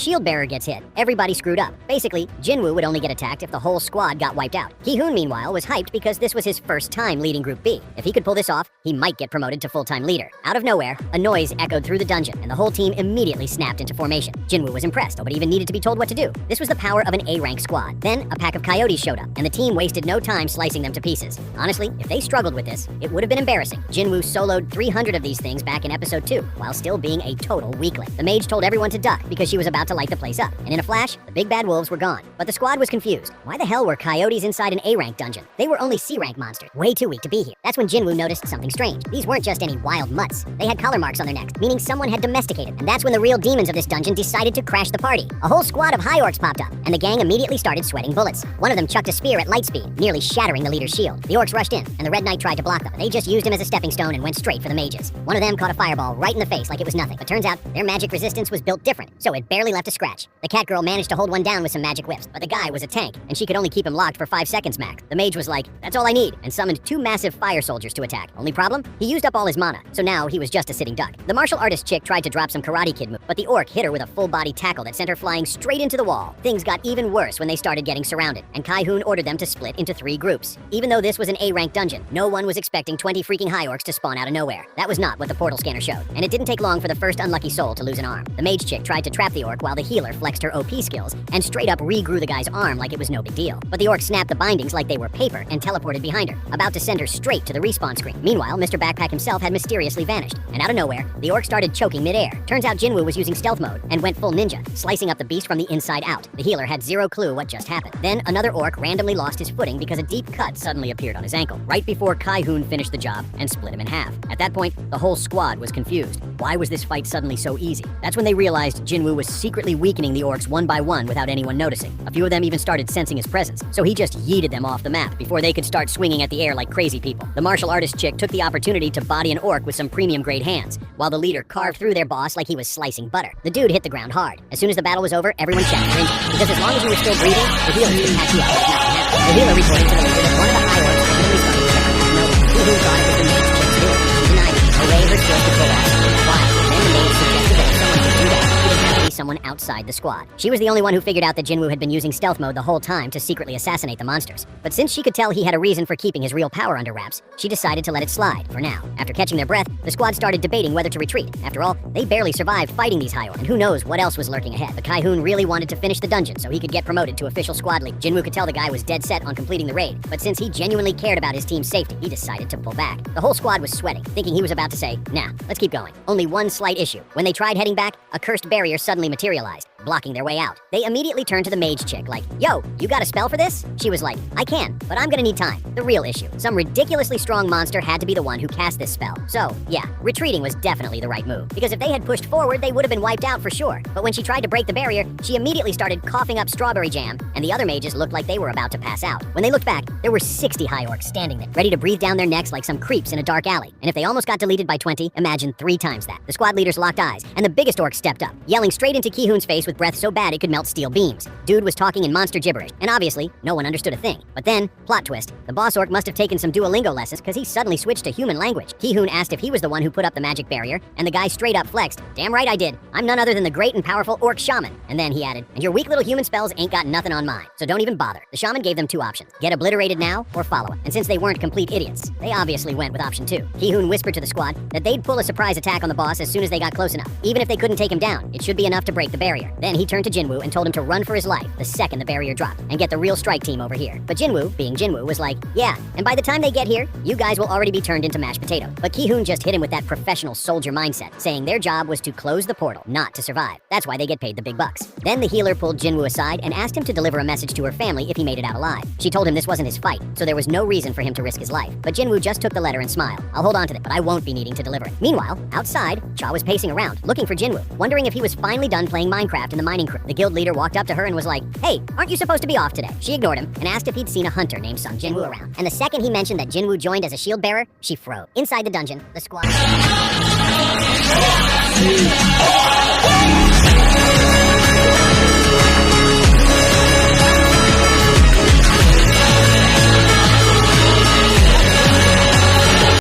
shield bearer gets hit, everybody screwed up. Basically, Jinwoo would only get attacked if the whole squad got wiped out. Ki-hoon, meanwhile, was hyped because this was his first time leading Group B. If he could pull this off, he might get promoted to full-time leader. Out of nowhere, a noise echoed through the dungeon, and the whole team immediately snapped into formation. Jinwoo was impressed, nobody even needed to be told what to do. This was the power of an A-rank squad. Then, a pack of coyotes showed up, and the team wasted no time slicing them to pieces. Honestly, if they struggled with this, it would have been embarrassing. Jinwoo soloed 300 of these things back in episode 2, while still being a total weakling. The mage told everyone to duck because she was about to light the place up, and in a flash, the big bad wolves were gone. But the squad was confused. Why the hell were coyotes inside an A-rank dungeon? They were only C-rank monsters, way too weak to be here. That's when Jinwoo noticed something strange. These weren't just any wild mutts. They had collar marks on their necks, meaning someone had domesticated them. And that's when the real demons of this dungeon decided to crash the party. A whole squad of high orcs popped up, and the gang immediately started sweating bullets. One of them chucked a spear at light speed, nearly shattering the leader's shield. The orcs rushed in, and the Red Knight tried to block them. They just used him as a stepping stone and went straight for the mages. One of them caught a fireball right in the face like it was nothing, but turns out their magic resistance was built different, so it barely left a scratch. The cat girl managed to hold one down with some magic whips, but the guy was a tank, and she could only keep him locked for 5 seconds max. The mage was like, "That's all I need," and summoned 2 massive fire soldiers to attack. Only problem? He used up all his mana, so now he was just a sitting duck. The martial artist chick tried to drop some Karate Kid move, but the orc hit her with a full-body tackle that sent her flying straight into the wall. Things got even worse when they started getting surrounded, and Ki-hoon ordered them to split into 3 groups. Even though this was an A-rank dungeon, no one was expecting 20 freaking high orcs to spawn out of nowhere. That was not what the portal scanner showed, and it didn't take long for the first unlucky soul to lose an arm. The mage chick tried to trap the orc while the healer flexed her OP skills and straight up regrew the guy's arm like it was no big deal. But the orc snapped the bindings like they were paper and teleported behind her, about to send her straight to the respawn screen. Meanwhile, Mr. Backpack himself had mysteriously vanished, and out of nowhere, the orc started choking midair. Turns out Jinwoo was using stealth mode and went full ninja, slicing up the beast from the inside out. The healer had zero clue what just happened. Then another orc randomly lost his footing because a deep cut suddenly appeared on his ankle, right before Ki-hoon finished the job and split him in half. At that point, the whole squad was confused. Why was this fight suddenly so easy? That's when they realized Jinwoo was secretly weakening the orcs one by one without anyone noticing. A few of them even started sensing his presence, so he just yeeted them off the map before they could start swinging at the air like crazy people. The martial artist chick took the opportunity to body an orc with some premium grade hands, while the leader carved through their boss like he was slicing butter. The dude hit the ground hard. As soon as the battle was over, everyone checked for injury, because as long as you were still breathing, the healer could patch you up like nothing happened. The healer reported to the leader that one of the high orcs randomly started checkering out of nowhere. Who thought it was the mage chick's doing? She denied it. Her way her skills to pull off something wild. Then the mage suggested that if someone could do that, it would have to be someone outside the squad. She was the only one who figured out that Jinwoo had been using stealth mode the whole time to secretly assassinate the monsters. But since she could tell he had a reason for keeping his real power under wraps, she decided to let it slide, for now. After catching their breath, the squad started debating whether to retreat. After all, they barely survived fighting these high orcs, and who knows what else was lurking ahead. But Ki-hoon really wanted to finish the dungeon so he could get promoted to official squad lead. Jinwoo could tell the guy was dead set on completing the raid, but since he genuinely cared about his team's safety, he decided to pull back. The whole squad was sweating, thinking he was about to say, "Nah, let's keep going." Only one slight issue. When they tried heading back, a cursed barrier suddenly materialized, blocking their way out. They immediately turned to the mage chick like, "Yo, you got a spell for this?" She was like, "I can, but I'm gonna need time." The real issue. Some ridiculously strong monster had to be the one who cast this spell. So, yeah, retreating was definitely the right move, because if they had pushed forward, they would have been wiped out for sure. But when she tried to break the barrier, she immediately started coughing up strawberry jam, and the other mages looked like they were about to pass out. When they looked back, there were 60 high orcs standing there, ready to breathe down their necks like some creeps in a dark alley. And if they almost got deleted by 20, imagine 3 times that. The squad leaders locked eyes, and the biggest orc stepped up, yelling straight into Ki-hoon's face with breath so bad it could melt steel beams. Dude was talking in monster gibberish, and obviously, no one understood a thing. But then, plot twist, the boss orc must have taken some Duolingo lessons because he suddenly switched to human language. Ki-hoon asked if he was the one who put up the magic barrier, and the guy straight up flexed, "Damn right I did. I'm none other than the great and powerful orc shaman." And then he added, "And your weak little human spells ain't got nothing on mine, so don't even bother." The shaman gave them 2 options, get obliterated now or follow it. And since they weren't complete idiots, they obviously went with option 2. Ki-hoon whispered to the squad that they'd pull a surprise attack on the boss as soon as they got close enough. Even if they couldn't take him down, it should be enough to break the barrier. Then he turned to Jinwoo and told him to run for his life the second the barrier dropped, and get the real strike team over here. But Jinwoo, being Jinwoo, was like, "Yeah, and by the time they get here, you guys will already be turned into mashed potato." But Ki-hoon just hit him with that professional soldier mindset, saying their job was to close the portal, not to survive. That's why they get paid the big bucks. Then the healer pulled Jinwoo aside and asked him to deliver a message to her family if he made it out alive. She told him this wasn't his fight, so there was no reason for him to risk his life. But Jinwoo just took the letter and smiled. "I'll hold on to it, but I won't be needing to deliver it." Meanwhile, outside, Cha was pacing around, looking for Jinwoo, wondering if he was finally done playing Minecraft in the mining crew. The guild leader walked up to her and was like, "Hey, aren't you supposed to be off today?" She ignored him and asked if he'd seen a hunter named Sung Jinwoo around. And the second he mentioned that Jinwoo joined as a shield bearer, she froze. Inside the dungeon, the squad...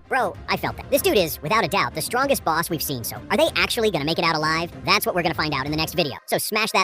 Bro, I felt that. This dude is, without a doubt, the strongest boss we've seen, so are they actually gonna make it out alive? That's what we're gonna find out in the next video. So smash that